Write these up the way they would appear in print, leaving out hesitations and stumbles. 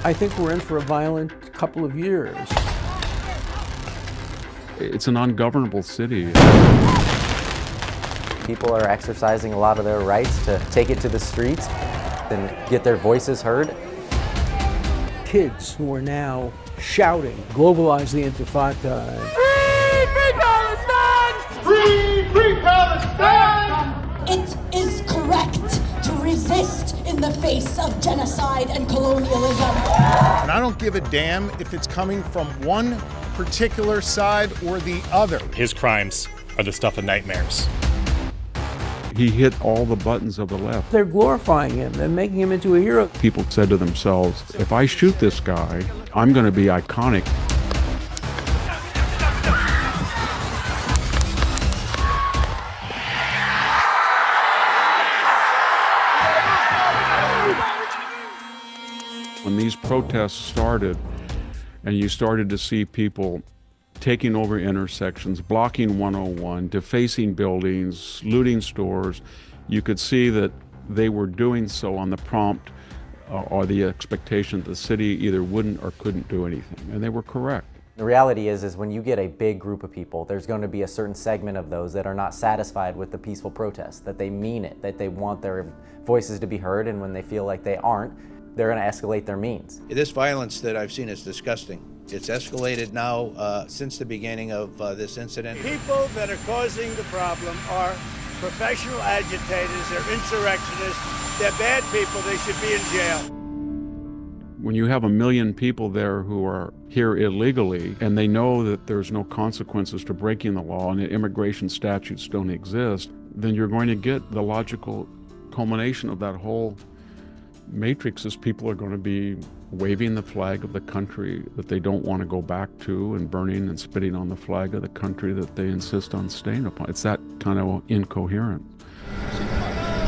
I think we're in for a violent couple of years. It's an ungovernable city. People are exercising a lot of their rights to take it to the streets and get their voices heard. Kids who are now shouting, globalize the Intifada. Free, free Palestine! Free, free Palestine! It is correct to resist in the face of genocide and colonialism. And I don't give a damn if it's coming from one particular side or the other. His crimes are the stuff of nightmares. He hit all the buttons of the left. They're glorifying him. They're making him into a hero. People said to themselves, if I shoot this guy, I'm going to be iconic. When these protests started, and you started to see people taking over intersections, blocking 101, defacing buildings, looting stores, you could see that they were doing so on the prompt or the expectation that the city either wouldn't or couldn't do anything, and they were correct. The reality is when you get a big group of people, there's going to be a certain segment of those that are not satisfied with the peaceful protest, that they mean it, that they want their voices to be heard, and when they feel like they aren't, they're going to escalate their means. This violence that I've seen is disgusting. It's escalated now since the beginning of this incident. People that are causing the problem are professional agitators, they're insurrectionists, they're bad people, they should be in jail. When you have 1 million people there who are here illegally, and they know that there's no consequences to breaking the law and the immigration statutes don't exist, then you're going to get the logical culmination of that whole matrix is people are going to be waving the flag of the country that they don't want to go back to and burning and spitting on the flag of the country that they insist on staying upon. It's that kind of incoherent.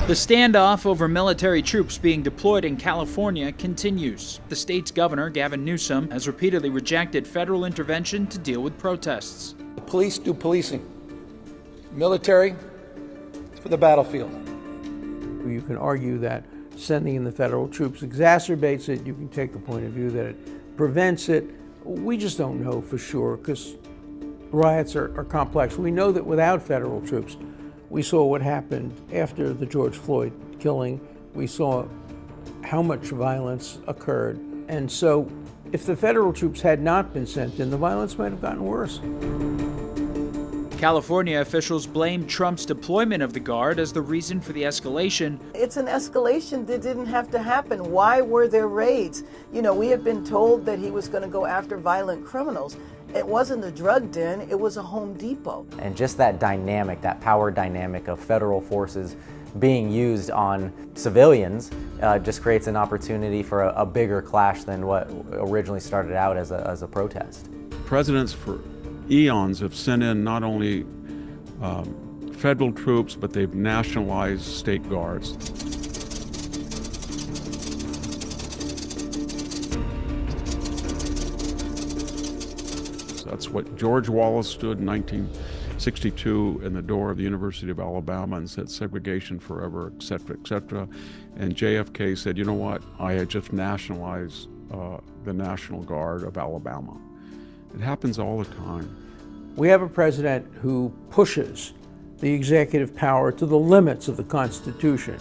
The standoff over military troops being deployed in California continues. The state's governor, Gavin Newsom, has repeatedly rejected federal intervention to deal with protests. The police do policing. Military is for the battlefield. You can argue that sending in the federal troops exacerbates it. You can take the point of view that it prevents it. We just don't know for sure because riots are complex. We know that without federal troops, we saw what happened after the George Floyd killing. We saw how much violence occurred. And so if the federal troops had not been sent in, the violence might have gotten worse. California officials blamed Trump's deployment of the Guard as the reason for the escalation. It's an escalation that didn't have to happen. Why were there raids? You know, we had been told that he was going to go after violent criminals. It wasn't a drug den, it was a Home Depot. And just that dynamic, that power dynamic of federal forces being used on civilians just creates an opportunity for a bigger clash than what originally started out as a protest. Presidents for eons have sent in not only federal troops, but they've nationalized state guards. So that's what George Wallace stood in 1962 in the door of the University of Alabama and said segregation forever, et cetera, and JFK said, you know what, I had just nationalized the National Guard of Alabama. It happens all the time. We have a president who pushes the executive power to the limits of the Constitution.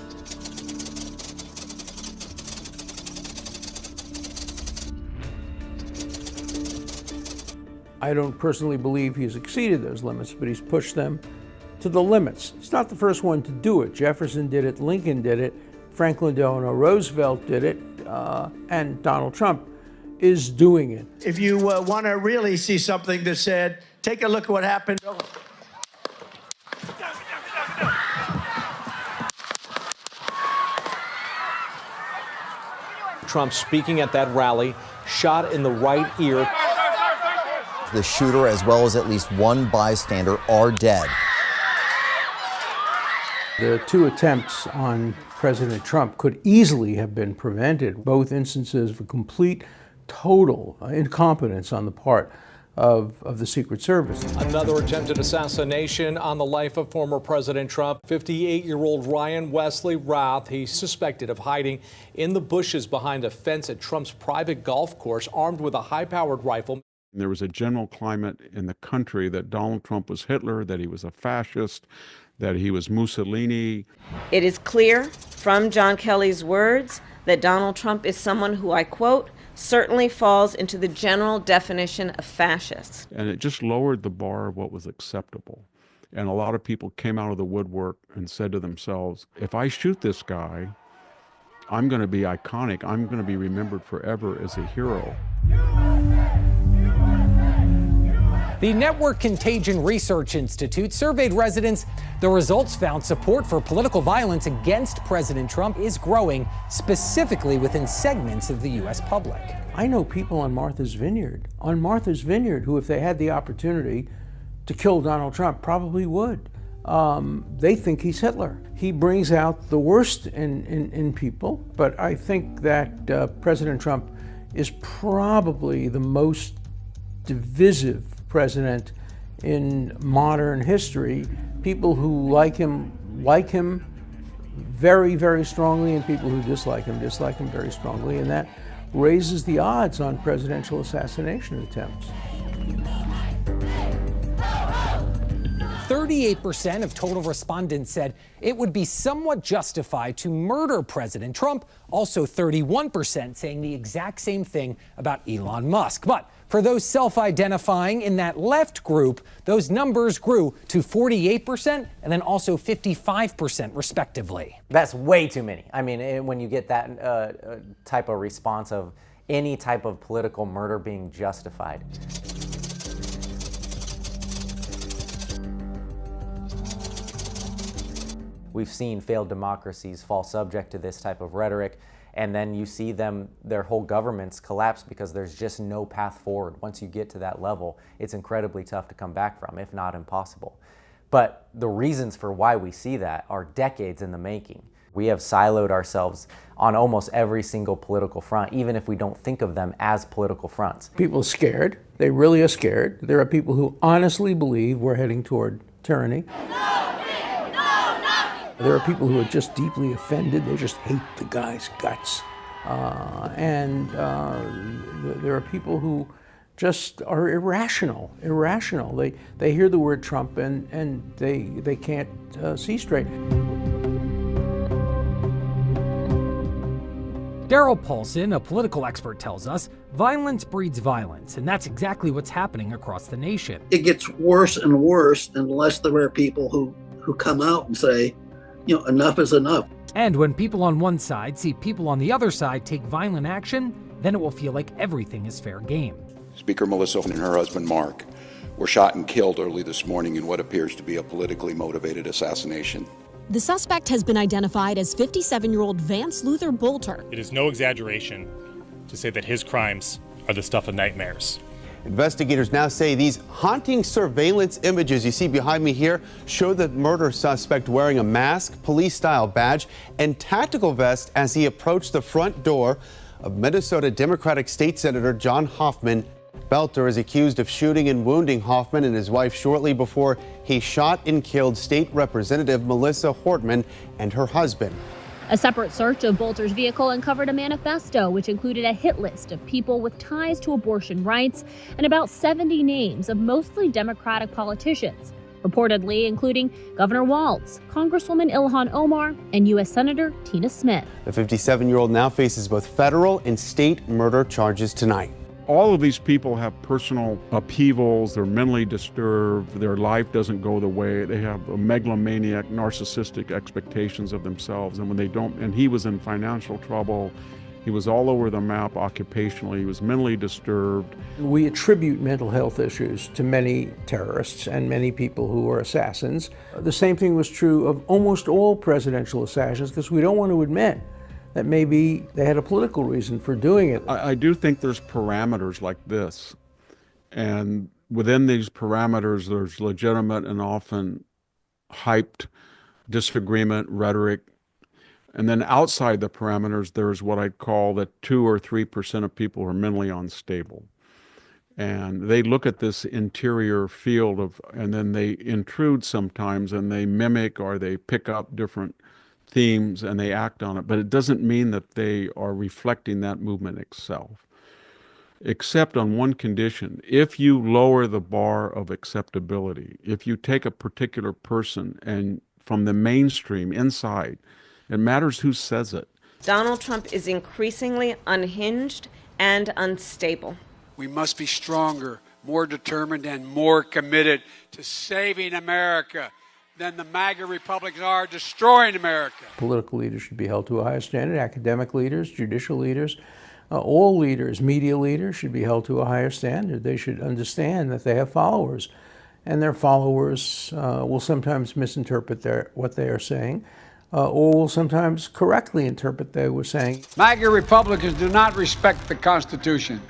I don't personally believe he's exceeded those limits, but he's pushed them to the limits. He's not the first one to do it. Jefferson did it, Lincoln did it, Franklin Delano Roosevelt did it, and Donald Trump is doing it. If you want to really see something that said, take a look at what happened. Trump speaking at that rally, shot in the right ear. The shooter, as well as at least one bystander, are dead. The two attempts on President Trump could easily have been prevented, both instances of complete, total incompetence on the part of the Secret Service. Another attempted assassination on the life of former President Trump. 58-year-old Ryan Wesley Routh, he's suspected of hiding in the bushes behind a fence at Trump's private golf course, armed with a high-powered rifle. There was a general climate in the country that Donald Trump was Hitler, that he was a fascist, that he was Mussolini. It is clear from John Kelly's words that Donald Trump is someone who, I quote, certainly falls into the general definition of fascist. And it just lowered the bar of what was acceptable. And a lot of people came out of the woodwork and said to themselves, if I shoot this guy, I'm going to be iconic. I'm going to be remembered forever as a hero. The Network Contagion Research Institute surveyed residents. The results found support for political violence against President Trump is growing, specifically within segments of the U.S. public. I know people on Martha's Vineyard, who, if they had the opportunity to kill Donald Trump, probably would. They think he's Hitler. He brings out the worst in people, but I think that President Trump is probably the most divisive president in modern history. People who like him very, very strongly, and people who dislike him very strongly, and that raises the odds on presidential assassination attempts. 38% of total respondents said it would be somewhat justified to murder President Trump. Also 31% saying the exact same thing about Elon Musk. But for those self-identifying in that left group, those numbers grew to 48% and then also 55% respectively. That's way too many. I mean, when you get that type of response of any type of political murder being justified. We've seen failed democracies fall subject to this type of rhetoric, and then you see their whole governments collapse because there's just no path forward. Once you get to that level, it's incredibly tough to come back from, if not impossible. But the reasons for why we see that are decades in the making. We have siloed ourselves on almost every single political front, even if we don't think of them as political fronts. People are scared. They really are scared. There are people who honestly believe we're heading toward tyranny. There are people who are just deeply offended. They just hate the guy's guts. And there are people who just are irrational. They hear the word Trump and they can't see straight. Daryl Paulson, a political expert, tells us violence breeds violence, and that's exactly what's happening across the nation. It gets worse and worse unless there are people who come out and say, enough is enough. And when people on one side see people on the other side take violent action, then it will feel like everything is fair game. Speaker Melissa and her husband Mark were shot and killed early this morning in what appears to be a politically motivated assassination. The suspect has been identified as 57-year-old Vance Luther Bolter. It is no exaggeration to say that his crimes are the stuff of nightmares. Investigators now say these haunting surveillance images you see behind me here show the murder suspect wearing a mask, police-style badge, and tactical vest as he approached the front door of Minnesota Democratic State Senator John Hoffman. Belter is accused of shooting and wounding Hoffman and his wife shortly before he shot and killed State Representative Melissa Hortman and her husband. A separate search of Bolter's vehicle uncovered a manifesto which included a hit list of people with ties to abortion rights and about 70 names of mostly Democratic politicians, reportedly including Governor Walz, Congresswoman Ilhan Omar, and U.S. Senator Tina Smith. The 57-year-old now faces both federal and state murder charges tonight. All of these people have personal upheavals, they're mentally disturbed, their life doesn't go the way, they have a megalomaniac, narcissistic expectations of themselves, and when they don't, and he was in financial trouble, he was all over the map occupationally, he was mentally disturbed. We attribute mental health issues to many terrorists and many people who are assassins. The same thing was true of almost all presidential assassins, because we don't want to admit that maybe they had a political reason for doing it. I do think there's parameters like this, and within these parameters there's legitimate and often hyped disagreement, rhetoric, and then outside the parameters there's what I'd call the 2 or 3% of people who are mentally unstable. And they look at this interior field of, and then they intrude sometimes, and they mimic or they pick up different themes and they act on it. But it doesn't mean that they are reflecting that movement itself, except on one condition. If you lower the bar of acceptability, if you take a particular person and from the mainstream inside, it matters who says it. Donald Trump is increasingly unhinged and unstable. We must be stronger, more determined, and more committed to saving America than the MAGA Republicans are destroying America. Political leaders should be held to a higher standard. Academic leaders, judicial leaders, all leaders, media leaders should be held to a higher standard. They should understand that they have followers, and their followers will sometimes misinterpret what they are saying, or will sometimes correctly interpret what they were saying. MAGA Republicans do not respect the Constitution.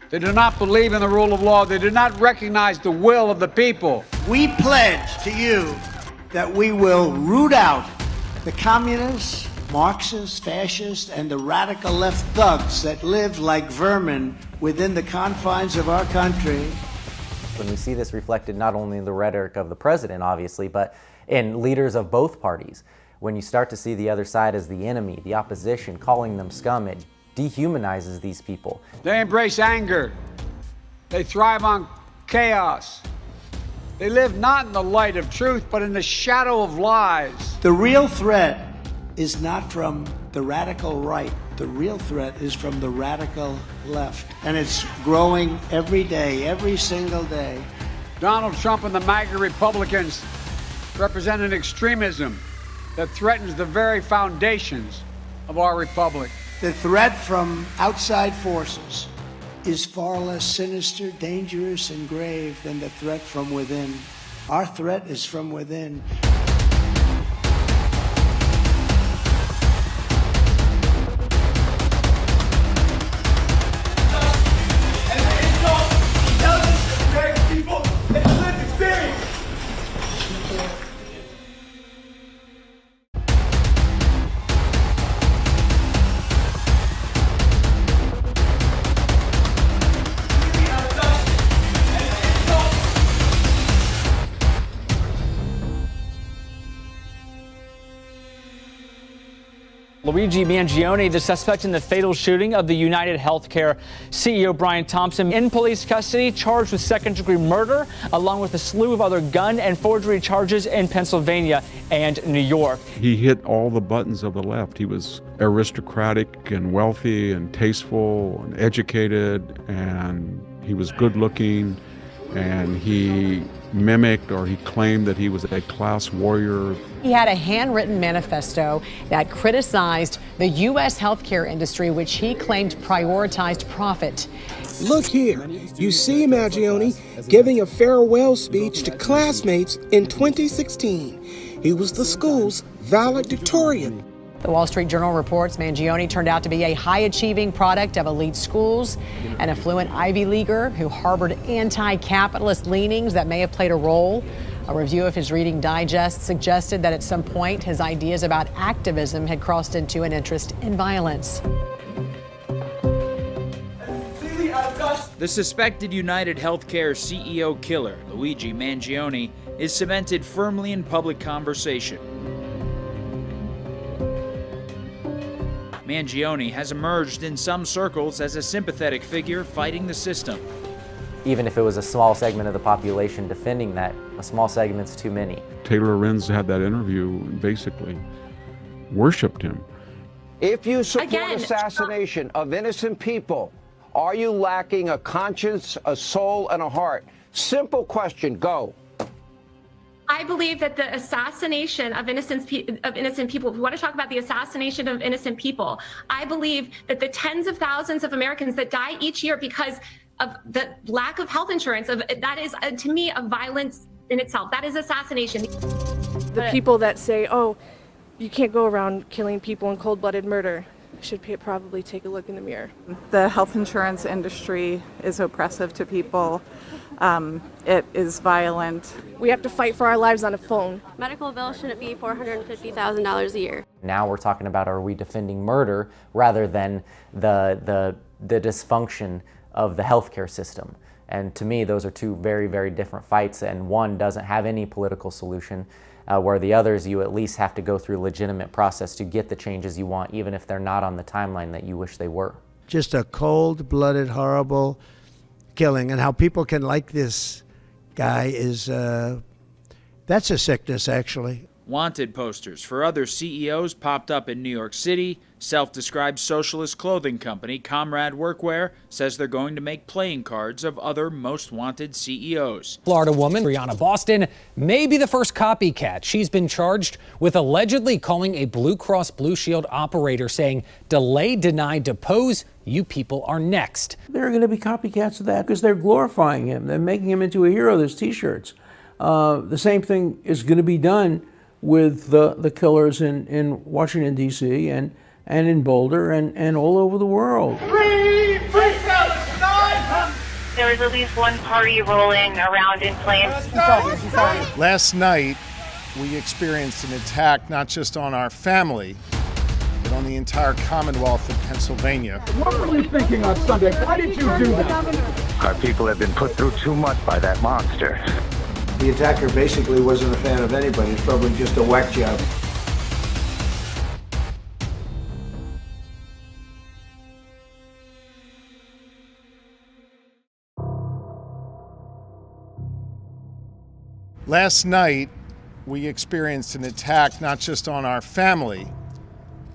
They do not believe in the rule of law. They do not recognize the will of the people. We pledge to you that we will root out the communists, Marxists, fascists, and the radical left thugs that live like vermin within the confines of our country. When we see this reflected not only in the rhetoric of the president, obviously, but in leaders of both parties, when you start to see the other side as the enemy, the opposition, calling them scum, it dehumanizes these people. They embrace anger. They thrive on chaos. They live not in the light of truth, but in the shadow of lies. The real threat is not from the radical right. The real threat is from the radical left. And it's growing every day, every single day. Donald Trump and the MAGA Republicans represent an extremism that threatens the very foundations of our republic. The threat from outside forces is far less sinister, dangerous, and grave than the threat from within. Our threat is from within. Luigi Mangione, the suspect in the fatal shooting of the United Healthcare CEO Brian Thompson, in police custody, charged with second-degree murder, along with a slew of other gun and forgery charges in Pennsylvania and New York. He hit all the buttons of the left. He was aristocratic and wealthy and tasteful and educated, and he was good-looking, and he mimicked or he claimed that he was a class warrior. He had a handwritten manifesto that criticized the U.S. healthcare industry, which he claimed prioritized profit. Look here, you see Mangione giving a farewell speech to classmates in 2016. He was the school's valedictorian. The Wall Street Journal reports Mangione turned out to be a high-achieving product of elite schools, an affluent Ivy Leaguer who harbored anti-capitalist leanings that may have played a role. A review of his Reading Digest suggested that at some point his ideas about activism had crossed into an interest in violence. The suspected United Healthcare CEO killer, Luigi Mangione, is cemented firmly in public conversation. Mangione has emerged in some circles as a sympathetic figure fighting the system. Even if it was a small segment of the population defending that, a small segment's too many. Taylor Lorenz had that interview and basically worshipped him. If you support assassination of innocent people, are you lacking a conscience, a soul, and a heart? Simple question, go. I believe that the assassination of innocent people, if we want to talk about the assassination of innocent people, I believe that the tens of thousands of Americans that die each year because of the lack of health insurance, that is, to me, a violence in itself. That is assassination. The people that say, oh, you can't go around killing people in cold-blooded murder should probably take a look in the mirror. The health insurance industry is oppressive to people. It is violent. We have to fight for our lives on a phone. Medical bill shouldn't be $450,000 a year. Now we're talking about, are we defending murder rather than the dysfunction of the healthcare system. And to me, those are two very, very different fights, and one doesn't have any political solution, where the others, you at least have to go through a legitimate process to get the changes you want, even if they're not on the timeline that you wish they were. Just a cold-blooded, horrible killing, and how people can like this guy is, that's a sickness, actually. Wanted posters for other CEOs popped up in New York City. Self-described socialist clothing company Comrade Workwear says they're going to make playing cards of other most wanted CEOs. Florida woman Brianna Boston may be the first copycat. She's been charged with allegedly calling a Blue Cross Blue Shield operator saying, "Delay, deny, depose. You people are next." There are going to be copycats of that because they're glorifying him. They're making him into a hero. There's T-shirts. The same thing is going to be done with the killers in Washington, D.C. and in Boulder and all over the world. Free Palestine! There was at least one party rolling around in flames. Last night, we experienced an attack not just on our family, but on the entire Commonwealth of Pennsylvania. What were you thinking on Sunday? Why did you do that? Our people have been put through too much by that monster. The attacker basically wasn't a fan of anybody. It's probably just a whack job. Last night, we experienced an attack not just on our family,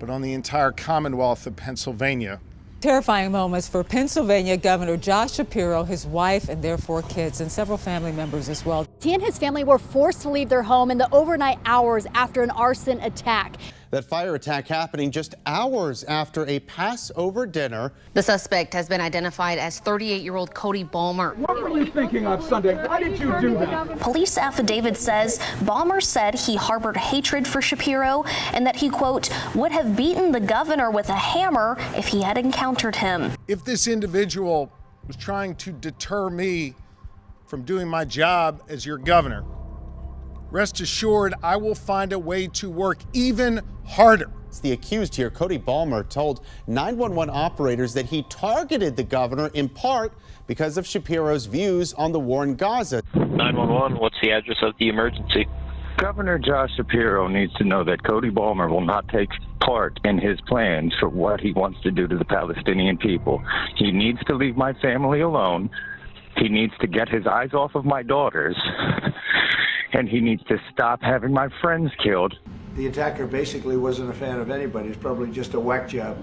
but on the entire Commonwealth of Pennsylvania. Terrifying moments for Pennsylvania Governor Josh Shapiro, his wife, and their 4 kids, and several family members as well. He and his family were forced to leave their home in the overnight hours after an arson attack. That fire attack happening just hours after a Passover dinner. The suspect has been identified as 38-year-old Cody Balmer. What were you thinking on Sunday? Why did you do that? Police affidavit says Balmer said he harbored hatred for Shapiro and that he, quote, would have beaten the governor with a hammer if he had encountered him. If this individual was trying to deter me from doing my job as your governor, rest assured I will find a way to work even harder. The accused here, Cody Balmer, told 911 operators that he targeted the governor in part because of Shapiro's views on the war in Gaza. 911, what's the address of the emergency? Governor Josh Shapiro needs to know that Cody Balmer will not take part in his plans for what he wants to do to the Palestinian people. He needs to leave my family alone. He needs to get his eyes off of my daughters. And he needs to stop having my friends killed. The attacker basically wasn't a fan of anybody. It's probably just a whack job.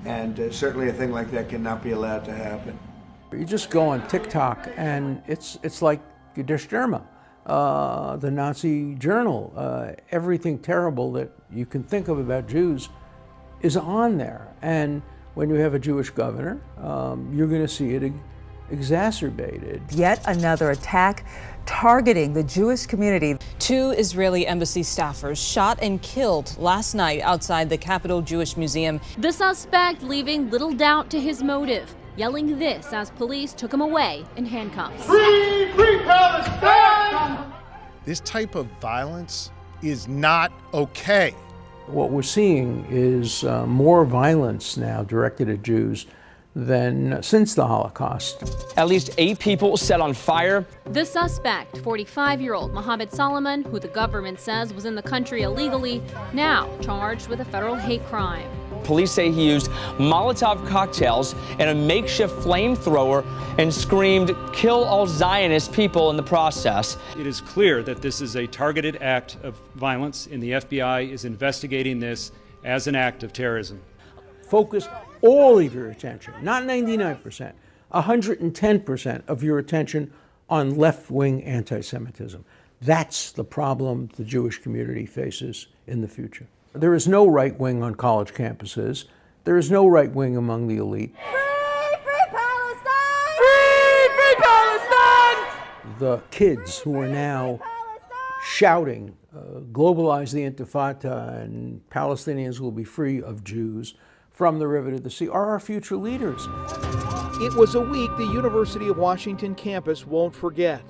And certainly a thing like that cannot be allowed to happen. You just go on TikTok and it's like Der Stürmer, the Nazi journal. Everything terrible that you can think of about Jews is on there. And when you have a Jewish governor, you're going to see it exacerbated. Yet another attack targeting the Jewish community. 2 Israeli embassy staffers shot and killed last night outside the Capitol Jewish Museum. The suspect leaving little doubt to his motive, yelling this as police took him away in handcuffs. Free Palestine! This type of violence is not okay. What we're seeing is more violence now directed at Jews than since the Holocaust. At least 8 people set on fire. The suspect, 45-year-old Mohammed Solomon, who the government says was in the country illegally, now charged with a federal hate crime. Police say he used Molotov cocktails and a makeshift flamethrower and screamed, "Kill all Zionist people" in the process. It is clear that this is a targeted act of violence, and the FBI is investigating this as an act of terrorism. Focus all of your attention, not 99%, 110% of your attention on left-wing anti-Semitism. That's the problem the Jewish community faces in the future. There is no right wing on college campuses. There is no right wing among the elite. Free Palestine! Free Palestine! The kids who are now shouting, globalize the Intifada and Palestinians will be free of Jews from the river to the sea, are our future leaders. It was a week the University of Washington campus won't forget.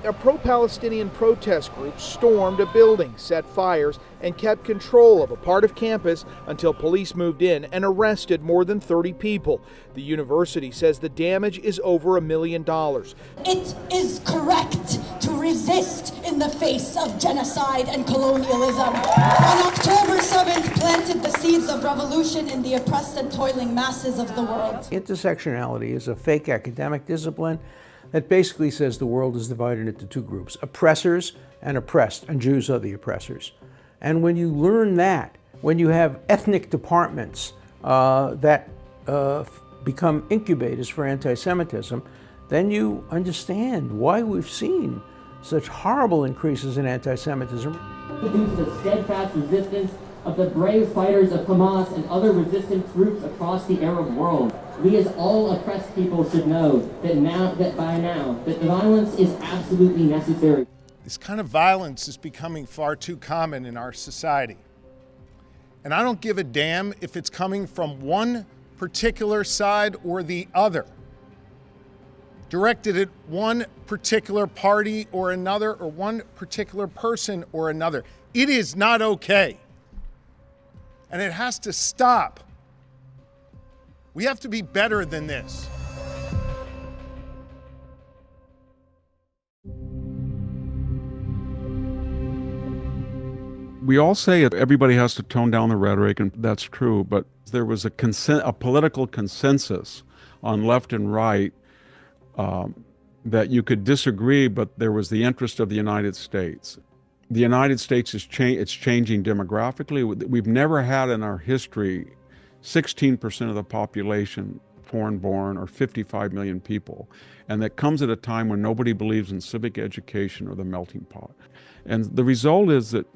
A pro-Palestinian protest group stormed a building, set fires, and kept control of a part of campus until police moved in and arrested more than 30 people. The university says the damage is over $1 million. It is correct to resist in the face of genocide and colonialism. On October 7th, planted the seeds of revolution in the oppressed and toiling masses of the world. Intersectionality is a fake academic discipline that basically says the world is divided into two groups, oppressors and oppressed, and Jews are the oppressors. And when you learn that, when you have ethnic departments that become incubators for anti-Semitism, then you understand why we've seen such horrible increases in anti-Semitism. Due to the steadfast resistance of the brave fighters of Hamas and other resistance groups across the Arab world, we as all oppressed people should know that by now the violence is absolutely necessary. This kind of violence is becoming far too common in our society. And I don't give a damn if it's coming from one particular side or the other, directed at one particular party or another, or one particular person or another. It is not okay. And it has to stop. We have to be better than this. We all say it, everybody has to tone down the rhetoric, and that's true, but there was a political consensus on left and right that you could disagree, but there was the interest of the United States. The United States is it's changing demographically. We've never had in our history 16% of the population foreign-born, or 55 million people. And that comes at a time when nobody believes in civic education or the melting pot. And the result is that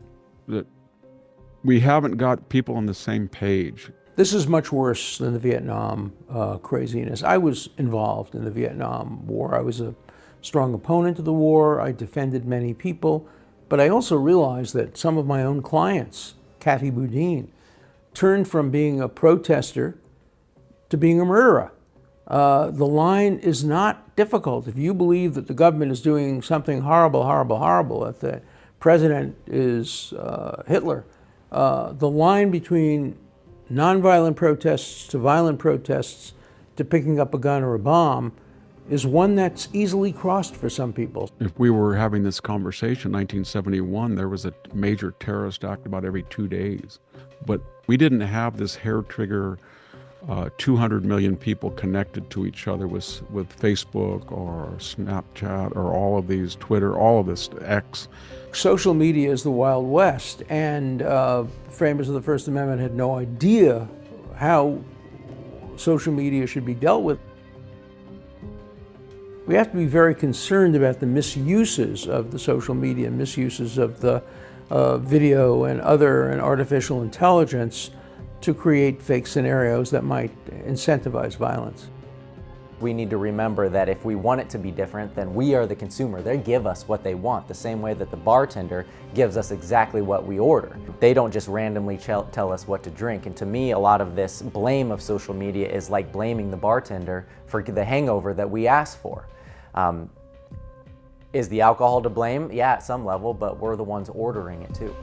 we haven't got people on the same page. This is much worse than the Vietnam craziness. I was involved in the Vietnam War. I was a strong opponent of the war. I defended many people. But I also realized that some of my own clients, Kathy Boudin, turned from being a protester to being a murderer. The line is not difficult. If you believe that the government is doing something horrible, horrible, horrible, that the president is Hitler, the line between nonviolent protests to violent protests to picking up a gun or a bomb is one that's easily crossed for some people. If we were having this conversation in 1971, there was a major terrorist act about every 2 days. But we didn't have this hair trigger 200 million people connected to each other with Facebook or Snapchat or all of these, Twitter, all of this, X. Social media is the Wild West, and framers of the First Amendment had no idea how social media should be dealt with. We have to be very concerned about the misuses of the social media, misuses of the video and artificial intelligence to create fake scenarios that might incentivize violence. We need to remember that if we want it to be different, then we are the consumer. They give us what they want, the same way that the bartender gives us exactly what we order. They don't just randomly tell us what to drink. And to me, a lot of this blame of social media is like blaming the bartender for the hangover that we asked for. Is the alcohol to blame? Yeah, at some level, but we're the ones ordering it too.